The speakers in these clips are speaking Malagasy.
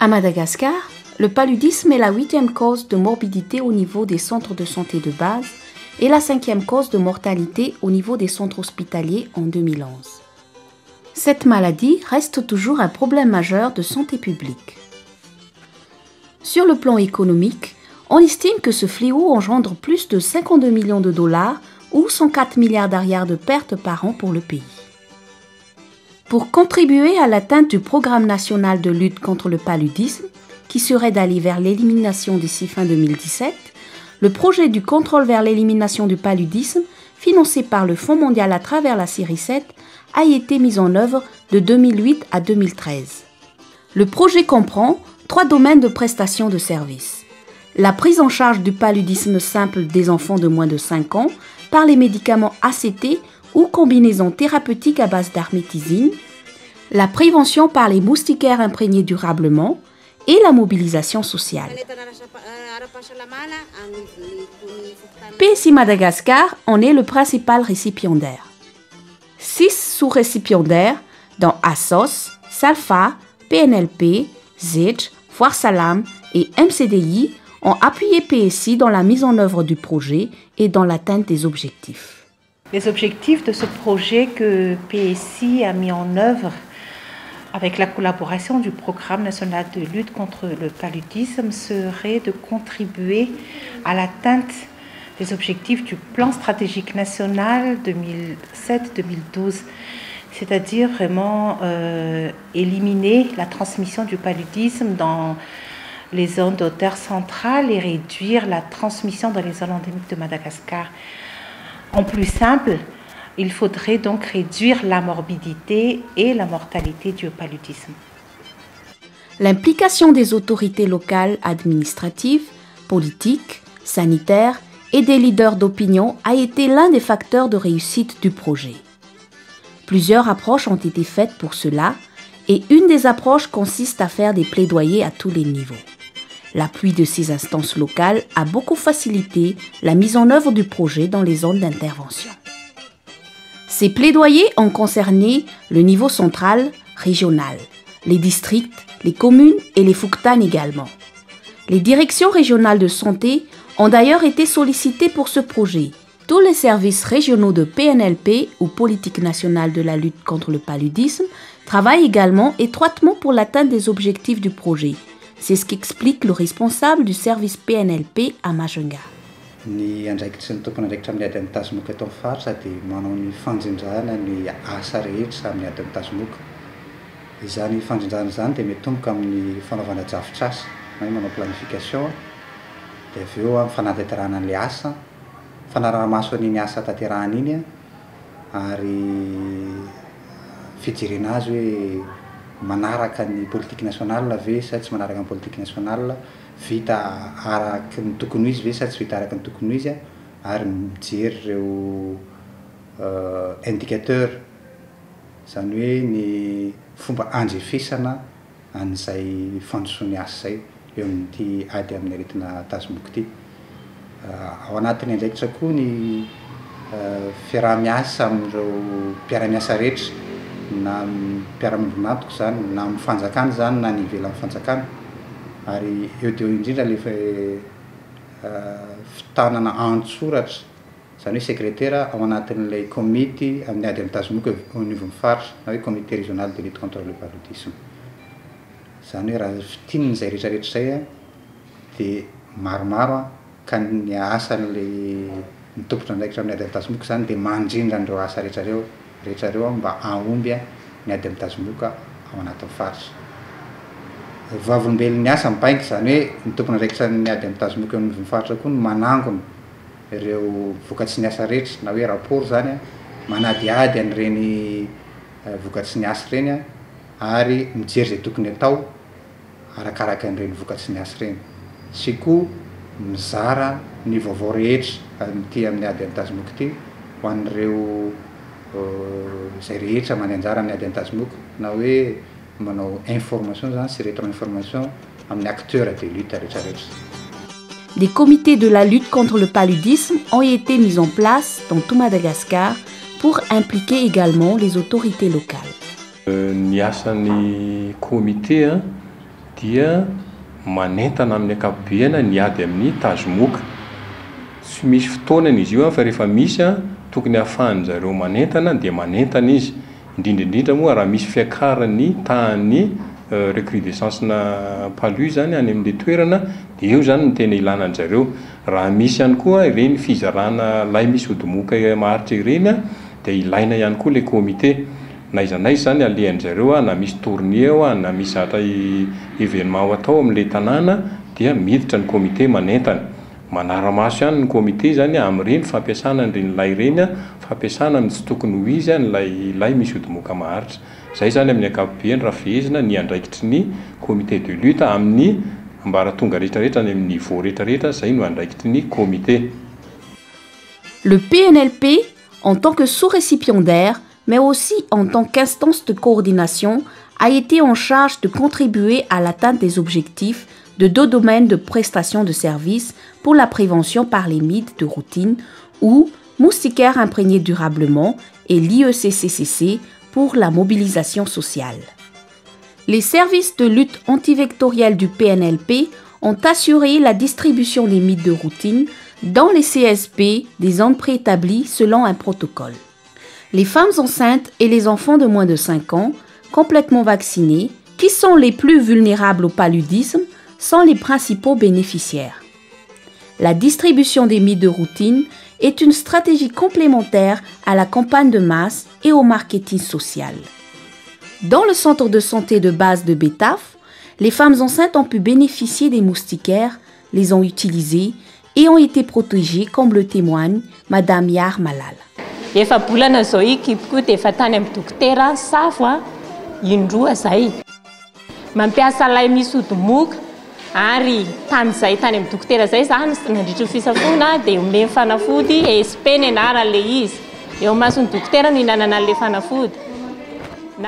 À Madagascar, le paludisme est la 8e cause de morbidité au niveau des centres de santé de base et la 5e cause de mortalité au niveau des centres hospitaliers en 2011. Cette maladie reste toujours un problème majeur de santé publique. Sur le plan économique, on estime que ce fléau engendre plus de 52 millions de dollars ou 104 milliards d'ariars de pertes par an pour le pays. Pour contribuer à l'atteinte du programme national de lutte contre le paludisme, qui serait d'aller vers l'élimination d'ici fin 2017, le projet du contrôle vers l'élimination du paludisme, financé par le Fonds mondial à travers la série 7, a été mis en œuvre de 2008 à 2013. Le projet comprend 3 domaines de prestation de services. La prise en charge du paludisme simple des enfants de moins de 5 ans par les médicaments ACT ou combinaisons thérapeutiques à base d'armétisine, la prévention par les moustiquaires imprégnés durablement et la mobilisation sociale. PSI Madagascar en est le principal récipiendaire. 6 sous-récipiendaires, dont ASOS, SALFA, PNLP, ZIDJ, Foire Salam et MCDI, ont appuyé PSI dans la mise en œuvre du projet et dans l'atteinte des objectifs. Les objectifs de ce projet que PSI a mis en œuvre avec la collaboration du Programme national de lutte contre le paludisme seraient de contribuer à l'atteinte des objectifs du plan stratégique national 2007-2012, c'est-à-dire vraiment éliminer la transmission du paludisme dans les zones de terre centrale et réduire la transmission dans les zones endémiques de Madagascar. En plus simple, il faudrait donc réduire la morbidité et la mortalité due au paludisme. L'implication des autorités locales administratives, politiques, sanitaires et des leaders d'opinion a été l'un des facteurs de réussite du projet. Plusieurs approches ont été faites pour cela et une des approches consiste à faire des plaidoyers à tous les niveaux. L'appui de ces instances locales a beaucoup facilité la mise en œuvre du projet dans les zones d'intervention. Ces plaidoyers ont concerné le niveau central, régional, les districts, les communes et les FUCTAN également. Les directions régionales de santé ont d'ailleurs été sollicitées pour ce projet. Tous les services régionaux de PNLP ou Politique nationale de la lutte contre le paludisme travaillent également étroitement pour l'atteinte des objectifs du projet. C'est ce qu'explique le responsable du service PNLP à Majunga. Ny andraikitra sy ny tompon'andraikitra amin'ny ady amin'ny tazomoka eto amin'ny faritra dia manao ny fanjinjana ny asa rehetra amin'ny ady amin'ny tazomoka. Izany fanjinjana izany dia mitomboka amin'ny fanaovana drafitr'asa, na hoe manao planification, dia avy eo amin'ny fanatanterahana an'ilay asa, fanaraha-maso an'iny asa tanterahana iny ary fijerena azy hoe manaraka ny politique nationale ve sa tsy manaraka ny politique nationale, vita araky ny tokony izy ve sa tsy vita araky ny tokony izy, ary mijery ireo indicateur, izany hoe ny fomba andrefesana an'izay fandrosoany asa zay eo amin'ity ady amin'ny aretina tazomoka ity. Ao anatiny andraikitra koa ny fiaraha-miasa amin'ireo mpiara-miasa rehetra, na mpiara-miombonantoka zany, na amin'ny fanjakana zany, na ny ivelan'ny fanjakana, ary eo dia eo indrindra le fitanana an-tsoratra, izany hoe secrétaire ao anatin'ilay komity amin'ny ady amin'ny tazomoka au niveau ny faritra, na hoe comité régional de lutte contre le paludisme. Izany hoe raha fitininy izay rehetrarehetra izay dia maromaro ka ny asan'ilay ny tompony andraikitra amin'ny ady amin'ny tazomoka zany dia mandrindra an'ireo asa rehetrareo mba ahomby ny ady amin'ny tazomoka ao anatin'ny faritra. Vavolombelon'ny asa mipainga, izany hoe ny tompony andraikitra ny ady amin'ny tazomoka eo amin'ny faritra koa no manangona ireo vokatsy ny asa rehetra, na hoe rapport zany, manadiady an'ireny vokatsy ny asa ireny ary mijery izay tokony atao arakaraka an'ireny vokatsy ny asa ireny, sy koa mizara ny vaovao rehetra amin'ity amin'ny ady amin'ny tazomoka ity ho an'ireo izay rehetra mandeha anjara amin'ny ady amin'ny tazomoka, na hoe manao information zany sy rétro-information amin'ny acteur de lutte rehetrarehetra. des comités de la lutte contre le paludisme ont été mis en place dans tout Madagascar pour impliquer également les autorités locales. Ny asan'ny comité dia manentana amin'ny ankapobeny niady amin'ny tazomoka. Tsy misy fotoanany izy io fa rehefa misy tokony ahafahany zareo manentana dia manentana izy. Indrindra moa raha misy fiakarany tahan'ny recrudescence-na palu zany any amin'ny toerana dia eo zany no tena ilanany zareo. Raha misy ihany koa ireny fizarana lay misy odimoka maharitra ireny dia ilaina ihany koa le comité. Naiza zany alehan'ny zareo na misy tournée na misy zatra événement atao amin'ilay tanàna dia miditra ny comité manentana. Manara-maso ihany ny comité zany amin'ireny fampiasana an'ireny lay ireny fampiasana amin'ny tsy tokony ho izy ny lay misy odimoka maharitra. Zay zany amin'ny ankapobeny raha fehezina ny andraikitry ny comité de lutte amin'ny ambaratonga rehetrarehetra ny amin'ny niveau rehetrarehetra zay no andraikitry ny comité. Le PNLP, en tant que sous-récipiendaire, mais aussi en tant qu'instance de coordination, a été en charge de contribuer à l'atteinte des objectifs de 2 domaines de prestation de services pour la prévention par les mythes de routine ou moustiquaires imprégnés durablement et l'IECCCC pour la mobilisation sociale. Les services de lutte antivectorielle du PNLP ont assuré la distribution des mythes de routine dans les CSP des zones préétablies selon un protocole. Les femmes enceintes et les enfants de moins de 5 ans, complètement vaccinés, qui sont les plus vulnérables au paludisme, sont les principaux bénéficiaires. La distribution des mythes de routine est une stratégie complémentaire à la campagne de masse et au marketing social. Dans le centre de santé de base de Betaf, les femmes enceintes ont pu bénéficier des moustiquaires, les ont utilisés et ont été protégées comme le témoigne Madame Yar Malal. Efa bolana zao ekipiko dia efa tany amin'ny dokotera safo indroa zay. Mampiasa lay misy odimoka ary tamin'izay tany amin'ny dokotera zay zany nandritra fisafona dia omeny fanafody SP ny anaran'le izy. Eo mason'ny dokotera no hinanana an'le fanafody.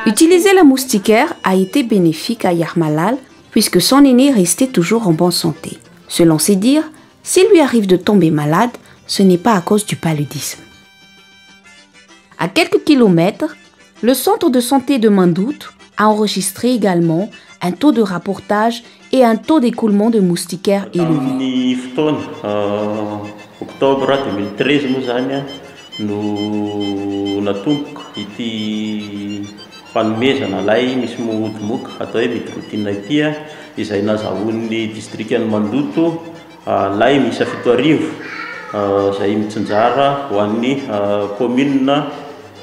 Utiliser la moustiquaire a été bénéfique à Yarmalal puisque son aîné restait toujours en bonne santé. Selon ses dires, s'il lui arrive de tomber malade, ce n'est pas à cause du paludisme. À quelques kilomètres, le centre de santé de Mandout a enregistré également un taux de rapportage et un taux d'écoulement de moustiquaires élevé. Octobre 2013 moa zany no natomboka ity fanomezana lay misy odimoka atao hoe mythes de routine ity izay nazahoan'ny district'ny Mandoto lay miisa 7 zay mitsinjara ho an'ny commune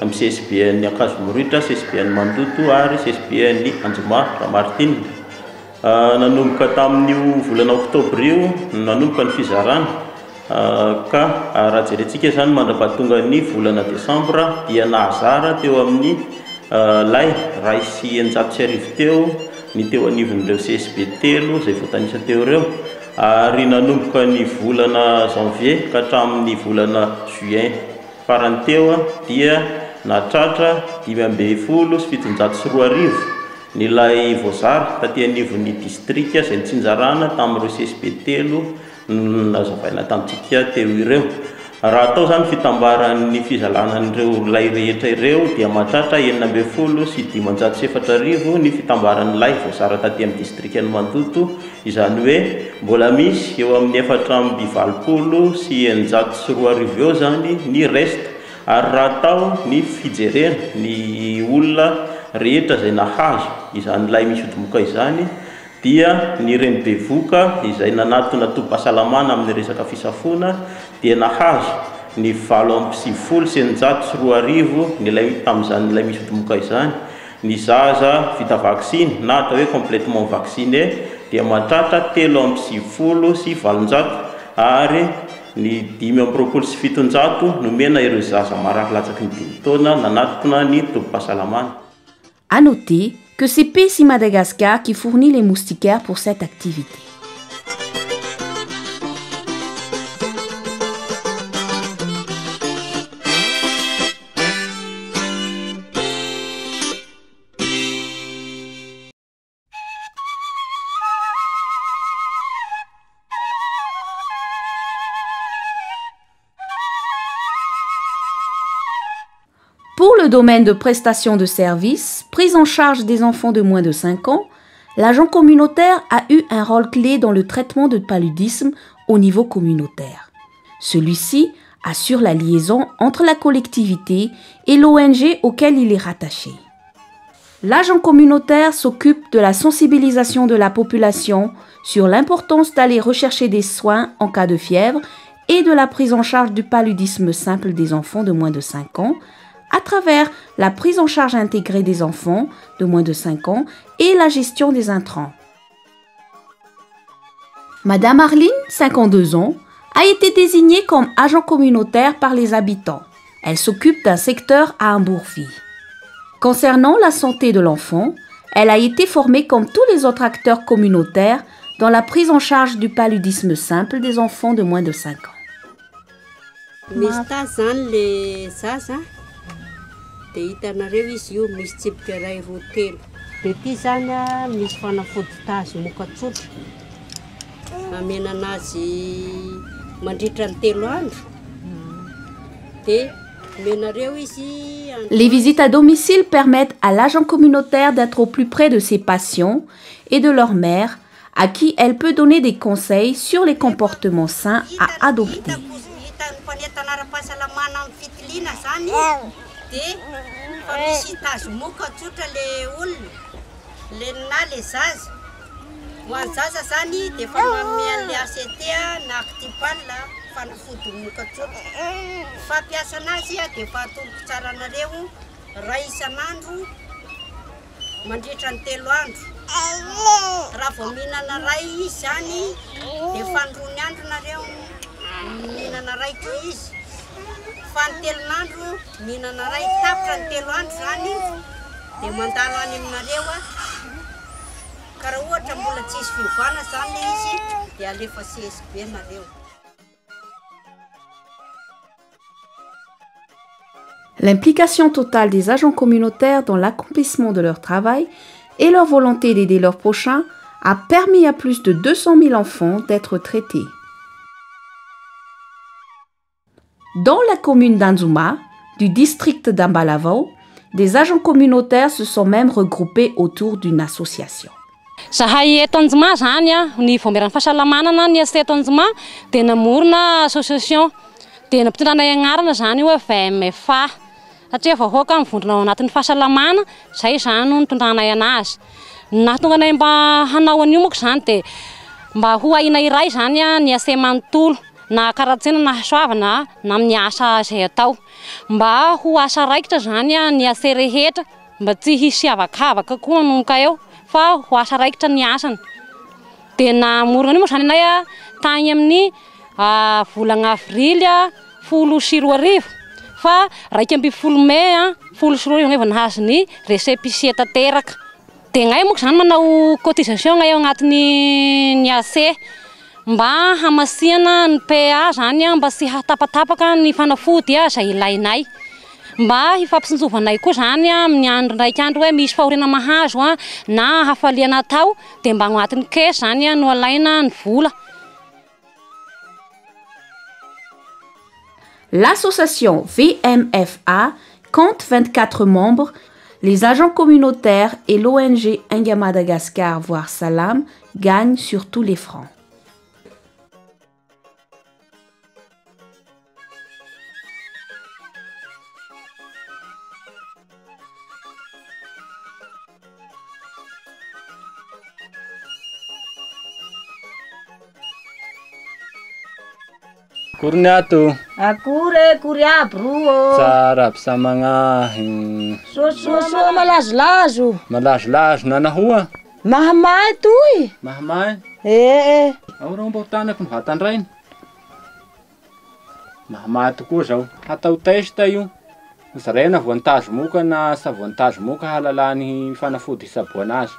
amin'ny CSBN Akazomoritra, CSBN Mandoto ary CSBN Anjoma Ramartin. Nanomboka tamin'io volana Oktobra io nanomboka ny fizarana ka raha jerentsika zany mandrapahatonga ny volana Desambra dia nahazara teo amin'ny lay 950 teo ny teo anivon'ireo CSB telo zay voatanisa teo ireo ary nanomboka ny volana Janvier ka hatramin'ny volana Juin farany teo dia natratra 570 ny lay voazara taty anivon'ny district zay nitsinjarana tamin'ireo CSB telo nazavaina tamintsika teo ireo. Raha atao zany fitambaran'ny fizalanan'ireo lay rehetra ireo dia mahatratra 970 sy 504 ny fitambaran'ny lay voazara taty amin'ny district'ny Mandoto, izany hoe mbola misy eo amin'ny 420 sy 920 eo zany ny reste. Ary raha atao ny fijerena ny olona rehetra zay nahazo izany lay misy odimoka izany dia ny reny bevoka izay nanatona tobim-pahasalamana amin'ny resaka fisafona dia nahazo ny 720 sy 920 ny lay tamin'izany lay misy odimoka izany. Ny zaza vita vaksiny na atao hoe complètement vacciné dia mahatratra 370 sy 700 ary ny 520 sy 700 nomena ireo zaza marary latsaky ny 5 taona nanatona ny tobim-pahasalamana. À noter que c'est PSI Madagascar qui fournit les moustiquaires pour cette activité. Pour le domaine de prestation de services, prise en charge des enfants de moins de 5 ans, l'agent communautaire a eu un rôle clé dans le traitement de paludisme au niveau communautaire. Celui-ci assure la liaison entre la collectivité et l'ONG auquel il est rattaché. L'agent communautaire s'occupe de la sensibilisation de la population sur l'importance d'aller rechercher des soins en cas de fièvre et de la prise en charge du paludisme simple des enfants de moins de 5 ans à travers la prise en charge intégrée des enfants de moins de 5 ans et la gestion des intrants. Madame Arline, 52 ans, a été désignée comme agent communautaire par les habitants. Elle s'occupe d'un secteur à Hambourg-Vie. Concernant la santé de l'enfant, elle a été formée comme tous les autres acteurs communautaires dans la prise en charge du paludisme simple des enfants de moins de 5 ans. Les visites à domicile permettent à l'agent communautaire d'être au plus près de ses patients et de leur mère, à qui elle peut donner des conseils sur les comportements sains à adopter. L'implication totale des agents communautaires dans l'accomplissement de leur travail et leur volonté d'aider leurs prochains a permis à plus de 200 000 enfants d'être traités. Dans la commune d'Anzuma, du district d'Ambalavao, des agents communautaires se sont même regroupés autour d'une association. Zahay eto Anjoma zany a ny voameran'ny fahasalamana ny asa eto Anjoma dia namorona association dia nampitondranay anarana zany hoe VMFA satria vahoaka mivondrona ao anatin'ny fahasalamana zay zany no nitondranay anazy. Nahatonga anay mba hanao an'io moa zany dia mba ho aina iray zany a ny asa manontolo na karatsena na hasoavana na amin'ny asa izay atao mba ho asa raikitra zany a ny asa rehetra mba tsy hisy avakavaka koa manomboka eo fa ho asa raikitra ny asany. Dia namorona an'io moa zany anay a tany amin'ny volana avrily 10 fa 12 May 10 efa nahazo ny récépissé tanteraka. Dia ngay moa zany manao cotisation ngay ao agnatin'ny ny AC mba hamasihana ny PA zany mba sy hatapatapaka ny fanafody izay ilainay. Mba hifampitsinjovanay koa zany amin'ny andro ndraiky andro hoe misy fahoriana mahazo na hafaliana atao dia mba agnatin'ny caisse zany no alaina ny vola. L'association VMFA compte 24 membres. Les agents communautaires et l'ONG Inga Madagascar voire Salam gagnent sur tous les fronts. Kurniato. Akure kuria bro. Sarap samanga. So malazo. Malazo nanahua. Mahamay toy. Mahamay. Aura mbotana kun vatandrainy. Mahamay tokoa zao. Hatao testa io. Zarena voantazo moka na sa voantazo moka halalany fanafody isaboana azy.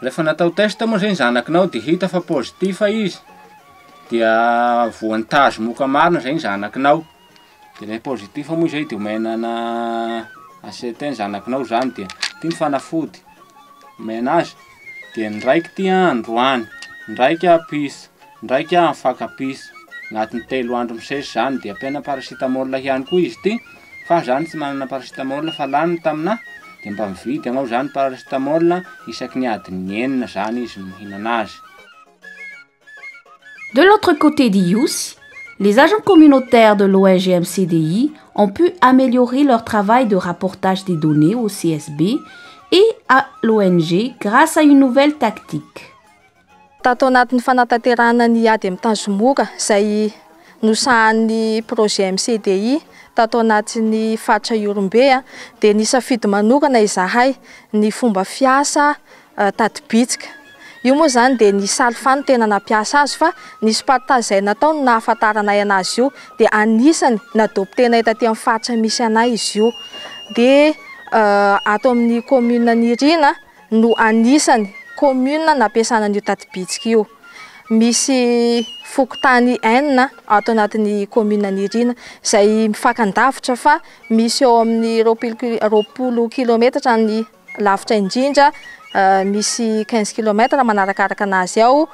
Rehefa natao test moa zany zanakinao dia hita fa pozitifa izy dia voan'ny tazo moka marina zany zanakinao. Dia ilay pozitifa moa izay dia omenana ACT zanakinao zany dia tia mifanafody omena azy. Dia ny raiky tia androany, ny raiky apisy, ny raiky mifakapisy. Agnatin'ny 3 andro misesy zany dia ampiana paracetamol ihany koa izy ity. Fa zany tsy manana paracetamol fa laniny taminahy dia mba mividy ianao zany paracetamol isaky ny adiny 9 zany izy mihinana azy. De l'autre côté d'IUS, les agents communautaires de l'ONG-MCDI ont pu améliorer leur travail de rapportage des données au CSB et à l'ONG grâce à une nouvelle tactique. Tato anatin'ny fanatanterahana ny ady amin'ny tanjomoka izay nosahan'ny projet MCDI tato anatin'ny faritra Iorombe dia nisafidy manokana izahay ny fomba fiasa tadibitsika. Io moa zany dia ny salifany tena nampiasa azy fa nisy partage izay natao no nahafantaranay anazy io dia anisany nadoptenay taty amin'ny faritra misy anay izy io. Dia ato amin'ny commune Nirina no anisany commune nampiasana io tadibitsika io. Misy fokotany enina ato anatin'ny commune Nirina izay mifankandavitra fa misy eo amin'ny 20 kilometatra ny lavitra indrindra, misy 15 kilometatra manarakaraka anazy ao.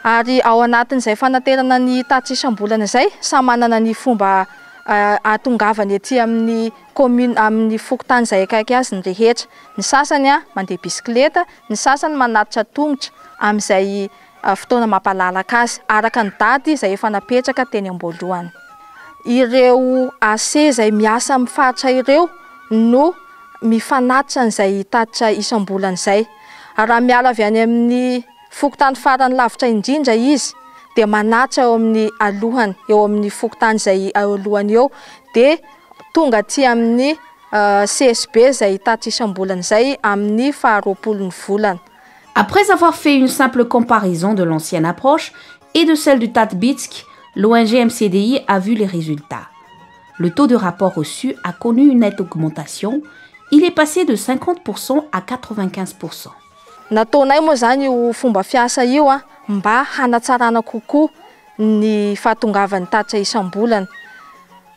Ary ao anatin'izay fanaterana ny tatitra isam-bolana izay samy manana ny fomba atongavany ety amin'ny commune amin'ny fokotany izay akaiky azy ny rehetra. Ny sasany mandeha bisikileta, ny sasany manatitra tongotra amin'izay fotoana mampalalaka azy araka ny daty izay efa napetraka teny am-boalohany. Ireo AC izay miasa amin'ny faritra ireo no mifanatitra an'izay tatitra isam-bolana izay. Raha miala avy any amin'ny fokotany farany lavitra indrindra izy dia manatitra eo amin'ny alohany, eo amin'ny fokotany izay alohany eo dia tonga aty amin'ny CSB izay tatitra isam-bolana izay amin'ny 20 volana. Après avoir fait une simple comparaison de l'ancienne approche et de celle du Tadbitsk, l'ONG MCDI a vu les résultats. Le taux de rapport reçu a connu une nette augmentation. Il est passé de 50% à 95%. Nataonay moa zany io fomba fiasa io mba hanatsarana kokoa ny fahatongavan'ny tatitra isam-bolana.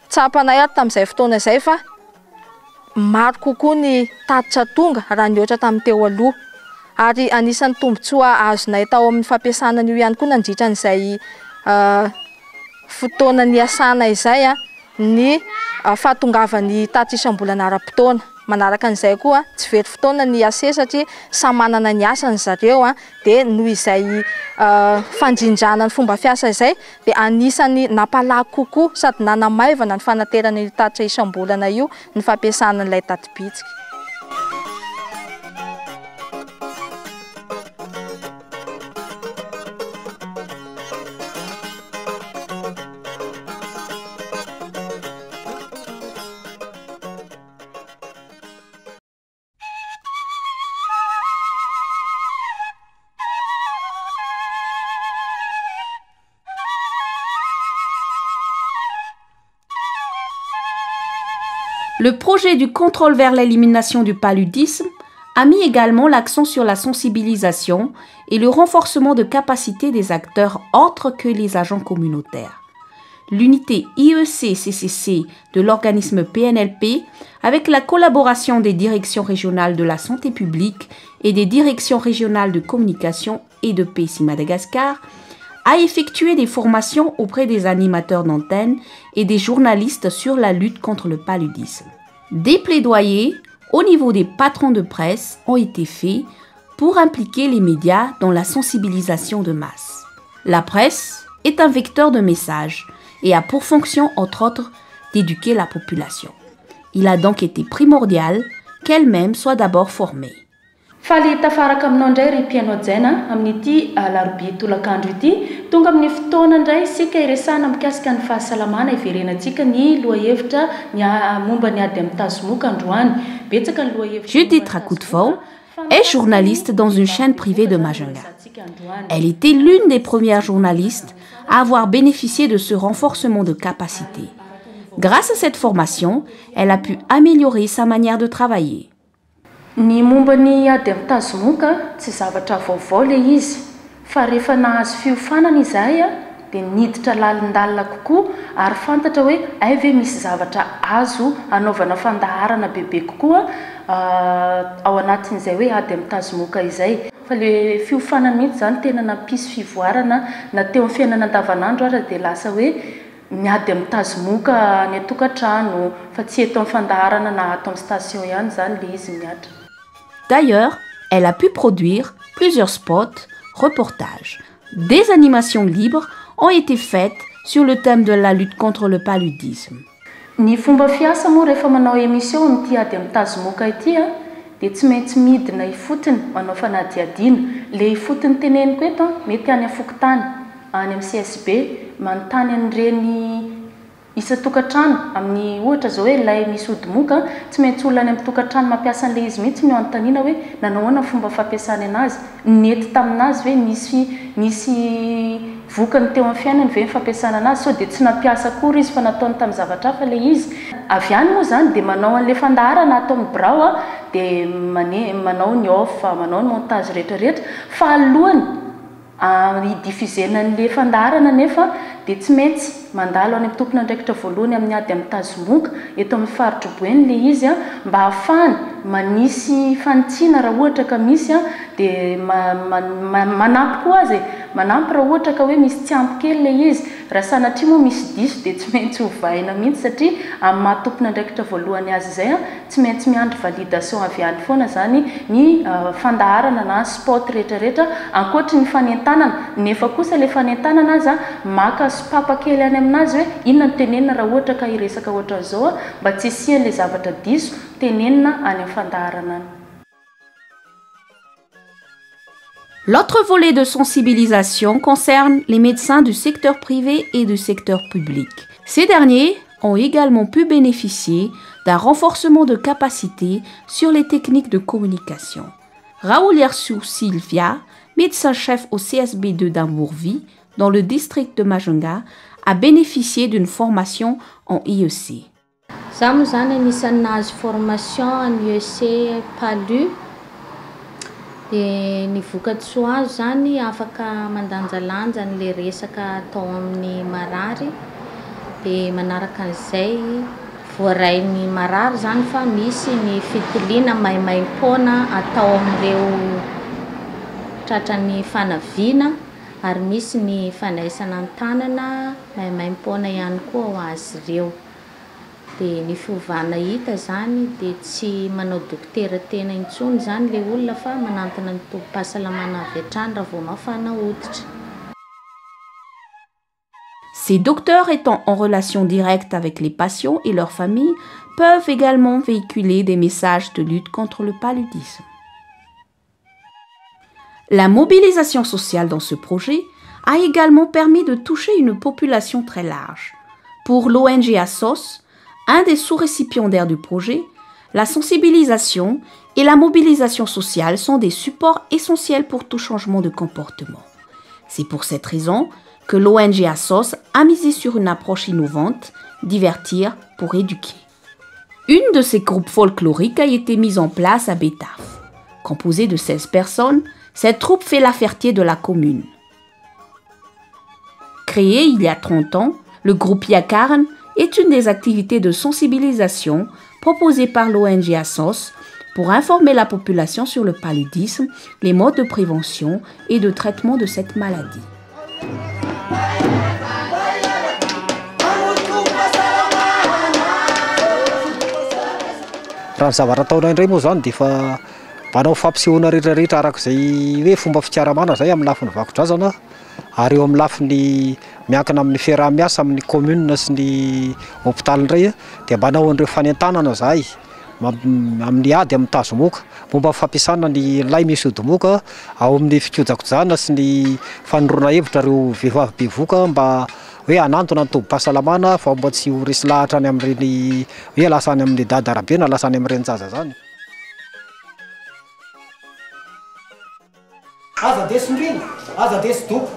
Tsapanay ary tamin'izay fotoana izay fa maro kokoa ny tatitra tonga raha ny ohatra tamin'ny teo aloha. Ary anisan'ny tombotsoa azonay tao amin'ny fampiasana io ihany koa nandritran'izay fotoana niasana izay ny fahatongavan'ny tatitra isam-bolana ara-potoana. Manaraka an'izay koa tsy very fotoana ny ase satria samy manana ny asany zareo dia noho izay fandrindrana ny fomba fiasa izay dia anisany nampalaky kokoa sady nanamaivana ny fanaterana ny tatitra isam-bolana io ny fampiasana n'ilay tadibitsika. Le projet du contrôle vers l'élimination du paludisme a mis également l'accent sur la sensibilisation et le renforcement de capacités des acteurs autres que les agents communautaires. L'unité IEC-CCC de l'organisme PNLP, avec la collaboration des directions régionales de la santé publique et des directions régionales de communication et de PSI Madagascar, a effectué des formations auprès des animateurs d'antenne et des journalistes sur la lutte contre le paludisme. Des plaidoyers au niveau des patrons de presse ont été faits pour impliquer les médias dans la sensibilisation de masse. La presse est un vecteur de messages et a pour fonction, entre autres, d'éduquer la population. Il a donc été primordial qu'elle-même soit d'abord formée. Faly tafaraka aminao indray ry mpiano ajaina amin'ity alarobia tolakandro ity tonga amin'ny fotoana indray sika iresana mikasika ny fahasalamana iverenantsika ny lohahevitra momba ny ady amin'ny tazomoka androany betsaka ny lohahevitra. Judith Rakoutfo est journaliste dans une chaîne privée de Majunga. Elle était l'une des premières journalistes à avoir bénéficié de ce renforcement de capacité. Grâce à cette formation, elle a pu améliorer sa manière de travailler. Ny momba ny ady amin'ny tazomoka tsy zavatra vaovao le izy fa rehefa nahazo fiofanana izahay dia niditra lalindalina kokoa ary fantatra hoe ay ve misy zavatra azo anaovana fandaharana bebe kokoa ao anatin'izay hoe ady amin'ny tazomoka izay. Fa le fiofanana mihitsy zany tena nampisy fivoarana na teo amin'ny fiainana andavanandro ary dia lasa hoe miady amin'ny tazomoka ny atokantrano fa tsy eto amin'ny fandaharana na ato amin'ny station ihany zany le izy miatra. D'ailleurs, elle a pu produire plusieurs spots, reportages. Des animations libres ont été faites sur le thème de la lutte contre le paludisme. Ny fomba fiasa moa rehefa manao émission n'ity ady amin'ny tazomoka ity dia tsy maintsy midina ifotony manao fanadihadiana. Le ifotony teneniko eto mety any Afokotany, any amin'ny CSB, manontany an'ireny isa-tokantrano amin'ny ohatra zao hoe lay misy odimoka tsy maintsy olona any amin'ny tokantrano mampiasa an'ilay izy mihitsy no anontaniana hoe nanao ahoana fomba fampiasany anazy, nety taminazy hoe nisy vokany teo amin'ny fiainany ve ny fampiasana anazy, so dia tsy nampiasa akory izy fa nataony tamin'ny zavatra hafa ilay izy. Avy any moa zany dia manao an'ilay fandaharana atao amin'ny birao dia manao ny off, manao ny montage rehetrarehetra fa alohany hidifuzena an'ilay fandaharana nefa dia tsy maintsy mandalo any amin'ny tompona andraikitra voalohany amin'ny ady amin'ny tazomoka eto amin'ny faritry Boeny le izy mba hahafahany manisy fanitsina raha ohatra ka misy dia manampy koa azy manampy raha ohatra ka hoe misy tsy ampy kely le izy. Raha sanatria moa misy diso dia tsy maintsy hovaina mihitsy satria amin'ny mahatompona andraikitra voalohany azy izay tsy maintsy miandry validation avy any foana zany ny fandaharana na spot rehetrarehetra ankoatra ny fanentanana. Nefa kosa le fanentanana azy maka sopapa kely any aminazy hoe inona no tenenina raha ohatra ka hiresaka ohatra zao mba tsy hisian'le zavatra diso tenenina any amin'ny fandaharana. L'autre volet de sensibilisation concerne les médecins du secteur privé et du secteur public. Ces derniers ont également pu bénéficier d'un renforcement de capacité sur les techniques de communication. Raoul Yersou Sylvia, médecin-chef au CSB2 d'Ambourvie, dans le district de Majunga, a bénéficié d'une formation en IEC. Zaho zany anisan'ny nahazo formation en IEC PALU dia ny vokatsoa azo zany afaka mandanjalanja n'le resaka atao amin'ny marary dia manaraka an'izay voarain'ny marary zany fa misy ny fitiliana maimaim-poana atao amin'ireo tratran'ny fanaviana ary misy ny fanaisana an-tanana maimaim-poana ihany koa ho azy ireo. Dia ny fiovana hita zany dia tsy manao dokotera tena intsony zany le olona fa manantona ny tombom-pahasalamana avy hatrany raha vao mafana hoditra. Ces docteurs étant en relation directe avec les patients et leurs familles peuvent également véhiculer des messages de lutte contre le paludisme. La mobilisation sociale dans ce projet a également permis de toucher une population très large. Pour l'ONG ASOS, un des sous-récipiendaires du projet, la sensibilisation et la mobilisation sociale sont des supports essentiels pour tout changement de comportement. C'est pour cette raison que l'ONG ASOS a misé sur une approche innovante, divertir pour éduquer. Une de ces groupes folkloriques a été mise en place à Bétaf. Composée de 16 personnes, cette troupe fait la fierté de la commune. Créé il y a 30 ans, le groupe Yakarn est une des activités de sensibilisation proposées par l'ONG ASOS pour informer la population sur le paludisme, les modes de prévention et de traitement de cette maladie. Raha zavatra ataonay indray moa zany dia fa manao fampisehoana rehetrarehetra arak'izay hoe fomba fitiaramana zay amin'ny lafin'ny vakodrazana ary eo amin'ny lafin'ny miankina amin'ny fiaraha-miasa amin'ny commune sy ny hôpitaly indray dia manao an'ireo fanentanana zahay amin'ny ady amin'ny tazomoka momba fampiasana ny lay misy odimoka ao amin'ny fikojakojana sy ny fanoroana hevitra ireo vehivavy bevoka mba hoe anantona ny tombom-pahasalamana fa mba tsy ho resy lahatra any amin'ireny hoe lasa any amin'ny dada arabe na lasa any amin'ireny jaza zany. Aza desindrina, aza desidoko,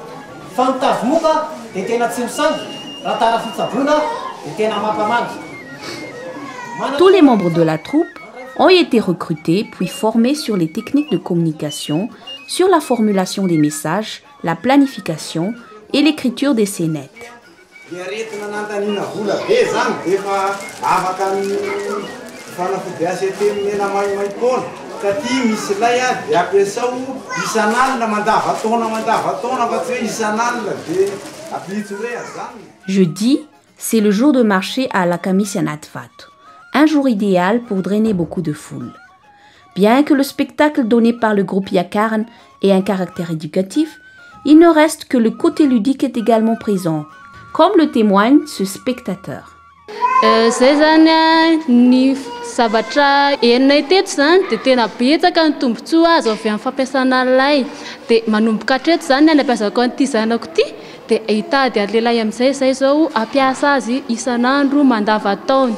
fa ny tazomoka dia tena tsy misangy, raha tara fitsaboana dia tena mampamangy. Tous les membres de la troupe ont été recrutés puis formés sur les techniques de communication, sur la formulation des messages, la planification et l'écriture des scénettes. Jeudi, c'est le jour de marché à la Kamisianatvat, un jour idéal pour drainer beaucoup de foule. Bien que le spectacle donné par le groupe Yakarn ait un caractère éducatif, il ne reste que le côté ludique est également présent, comme le témoigne ce spectateur. Zay zany ny zavatra enina teto zany dia tena betsaka ny tombontsoa azo avy amin'ny fampiasana lay dia manomboka hatreto zany ny ampiasako an'ity zanako ity dia hitady lehilahy amin'izay zay zao ampiasa azy isan'andro mandavataona.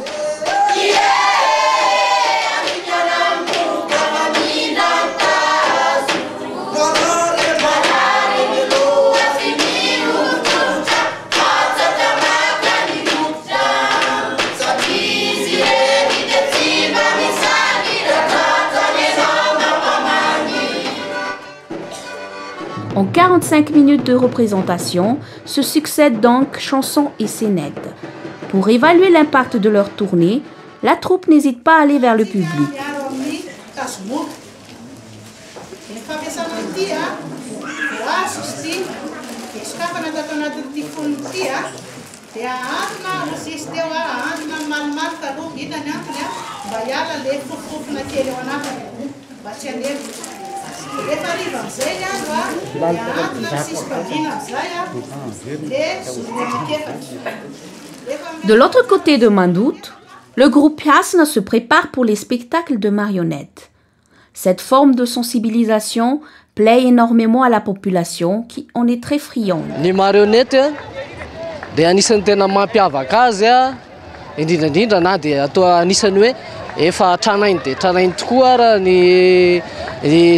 En 45 minutes de représentation, se succèdent donc chansons et scénettes. Pour évaluer l'impact de leur tournée, la troupe n'hésite pas à aller vers le public. De l'autre côté de Mandout, le groupe Piasna se prépare pour les spectacles de marionnettes. Cette forme de sensibilisation plaît énormément à la population qui en est très friande. Les marionnettes, dia anisan'ny tena mampiavaka azy indrindra na dia atao anisan'ny hoe efa tranainy dia tranainy tokoa raha ny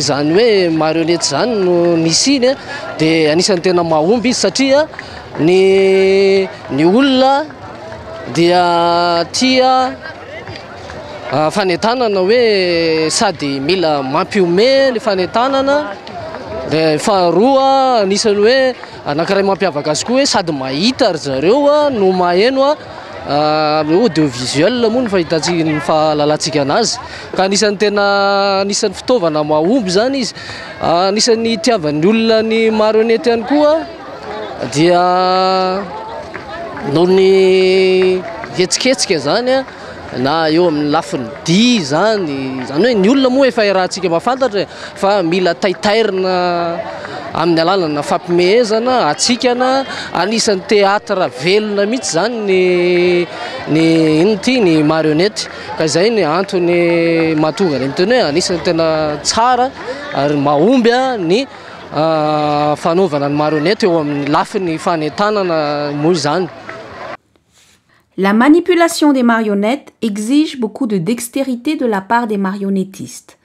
zany hoe marionnette zany no nisiny dia anisan'ny tena mahomby izy satria ny olona dia tia fanentanana hoe sady mila mampiome ny fanentanana dia faharoa anisan'ny hoe anankiray mampiavaka azy koa hoe sady mahita ry zareo no maheno audiovisuel moa ny fahitantsika ny fahalalantsika anazy ka anisan'ny tena anisan'ny fitaovana mahomby zany izy anisan'ny itiavan'ny olona ny marionnette ihany koa dia noho ny hetsiketsiky zany na eo amin'ny lafiny dia zany hoe ny olona moa efa rahantsika mahafantatra fa mila taitairina amin'ny alalana fampimehezana atsikana anisan'ny théâtre velona mihitsy zany ny marionnette ka izay ny antony mahatonga ny miteny hoe anisan'ny tena tsara ary mahomby ny fanaovana ny marionnette eo amin'ny lafiny fanentanana moa izany. La manipulation des marionnettes exige beaucoup de dextérité de la part des marionnettistes.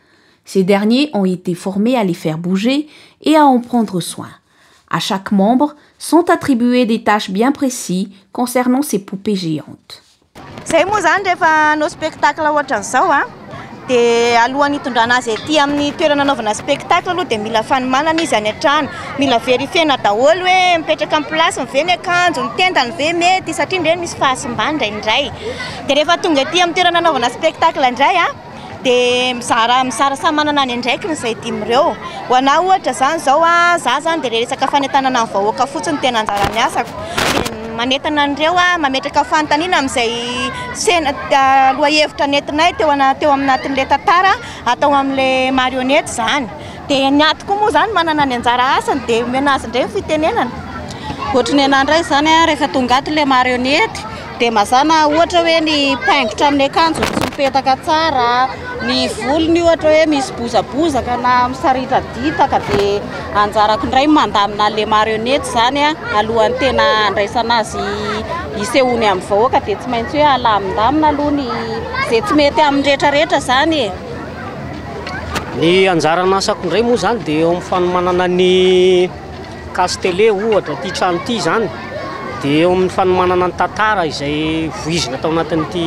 Ces derniers ont été formés à les faire bouger et à en prendre soin. À chaque membre sont attribuées des tâches bien précises concernant ces poupées géantes. Zay moa zany rehefa no spectacle ohatran'izao dia alohan'ny hitondrana azy aty amin'ny toerana anaovana spectacle aloha dia mila fanomanana izy any an-trano, mila verifiena daholo hoe mipetraka amin'ny place ve ny akanjo, ny tendany ve mety satria indreny misy fahasimbany indraindray. Dia rehefa tonga aty amin'ny toerana anaovana spectacle indray dia mizara samy manana ny andraikiny izay dimireo. Ho anahy ohatra zany zao za zany dia resaka fanentanana ny vahoaka fotsiny tena anjara ny asako. Manentana an'ireo mametraka fanontaniana amin'izay lohahevitra nentinay teo aminatin'ilay tantara atao amin'ilay marionnette zany. Dia ny aty koa moa zany manana ny anjara asany dia omena azy indray fitenenana. Ohatrany anandray zany rehefa tonga aty ilay marionnette dia mazana ohatra hoe ny paingotra amin'ny akanjo tsy mipetaka tsara, ny volony ohatra hoe misy bozabozaka na misaritraditaka dia anjarako indray mandamina an'ilay marionnette zany alohan'ny tena andraisana azy isehony amin'ny vahoaka dia tsy maintsy hoe alamindamina aloha ny izay tsy mety amin'ny rehetrarehetra zany. Ny anjarana asako indray moa zany dia eo amin'ny fanomanana ny casse-télé ohatra ty trano ty zany dia eo amin'ny fanomanana ny tantara izay voizina tao anatin'ity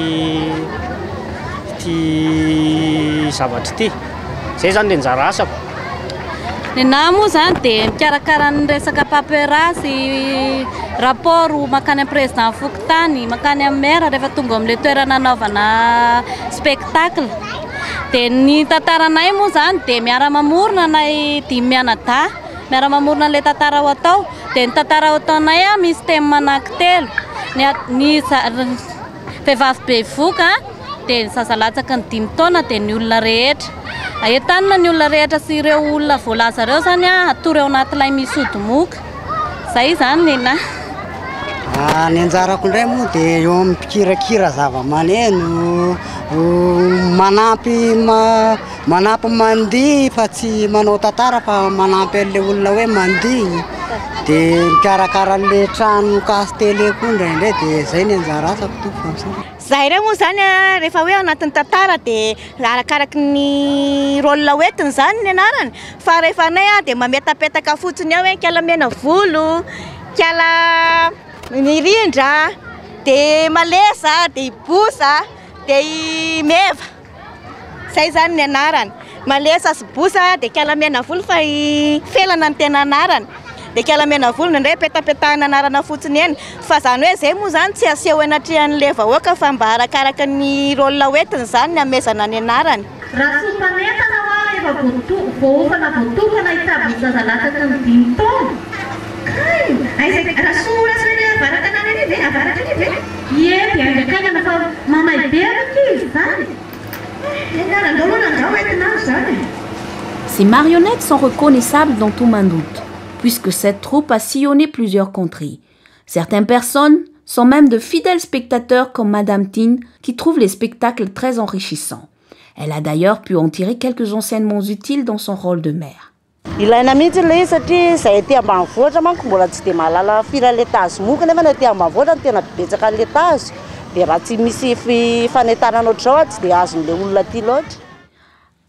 ty zavatra ty. Zay zany le anjara asako. Ny nahy moa zany dia mikarakara ny resaka paperasy, rapport makany amin'ny président Fokontany, makany amin'ny maire rehefa tonga amin'ilay toerana anaovana spectacle. Dia ny tantaranay moa zany dia miara-mamorona anay 5 mianadahy, miara-mamorona an'ilay tantara ho atao. Dia ny tantara ho ataonay misy thème anankitelo. Ny vehivavy bevoka dia ny zazalatsaka ny 5 taona dia ny olona rehetra. Ahitanana ny olona rehetra sy ireo olona voalaza ireo zany atory ao anatilay misy odi-moka. Zay zany nena. Ny anjarako indray moa dia eo amin'ny mpikirakira zava-maneno, manampy mandihy fa tsy manao tantara fa manampy an'ilay olona hoe mandihy. Dia mikarakara an'ilay trano kastele koa indraindray dia zay ny anjara asako tompoko. Zahay ireo moa zany rehefa hoe anatin'ny tantara dia arakaraky ny rôle hoentiny zany ny anarany. Fa rehefa anay dia mametapetaka fotsiny ao hoe kiala mena volo, kiala mirindra, dia malesa, dia bosa, dia meva. Zay zany ny anarany. Malesa sy bosa dia kiala mena volo fa felana ny tena anarany. Dia kiala mena volo indray petapetahana anarana fotsiny eny. Fa zany hoe zay moa zany tsy aseho anatrehan'ilay vahoaka fa mba arakaraka ny rôle hoentiny zany ny amezana ny anarany. Raha sompametana ho efa voahofana voatokana hitavy zazalatsaka ny 5 taona. Raha sorasany avaraka anany ve? Avaraka any ve? Ie, dia angakana fa mamay be izy zany. Ces marionnettes sont reconnaissables dans tout Mandoute, puisque cette troupe a sillonné plusieurs contrées. Certaines personnes sont même de fidèles spectateurs comme Madame Tine, qui trouve les spectacles très enrichissants. Elle a d'ailleurs pu en tirer quelques enseignements utiles dans son rôle de mère. Ilaina mihitsy ilay satria zahay aty ambanivohitra manko mbola tsy dia mahalala firy an'ilay tazomoka nefa ny aty ambanivohitra no tena betsaka an'ilay tazo. Dia raha tsy misy fanentanana ohatr'izao tsy dia azon'ilay olona aty loatra.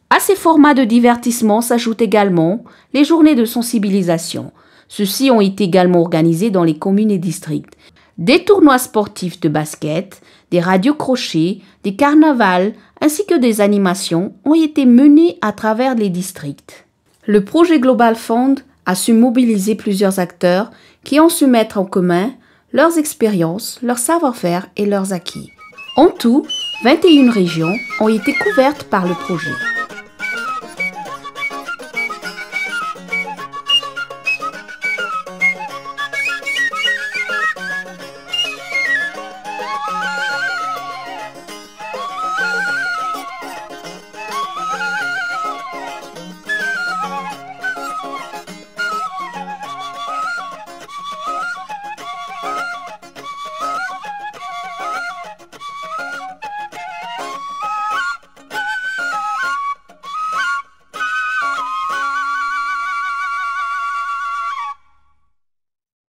À ces formats de divertissement s'ajoutent également les journées de sensibilisation. Ceux-ci ont été également organisés dans les communes et districts. Des tournois sportifs de basket, des radios-crochets, des carnavals, ainsi que des animations ont été menés à travers les districts. Le projet Global Fund a su mobiliser plusieurs acteurs qui ont su mettre en commun leurs expériences, leur savoir-faire et leurs acquis. En tout, 21 régions ont été couvertes par le projet.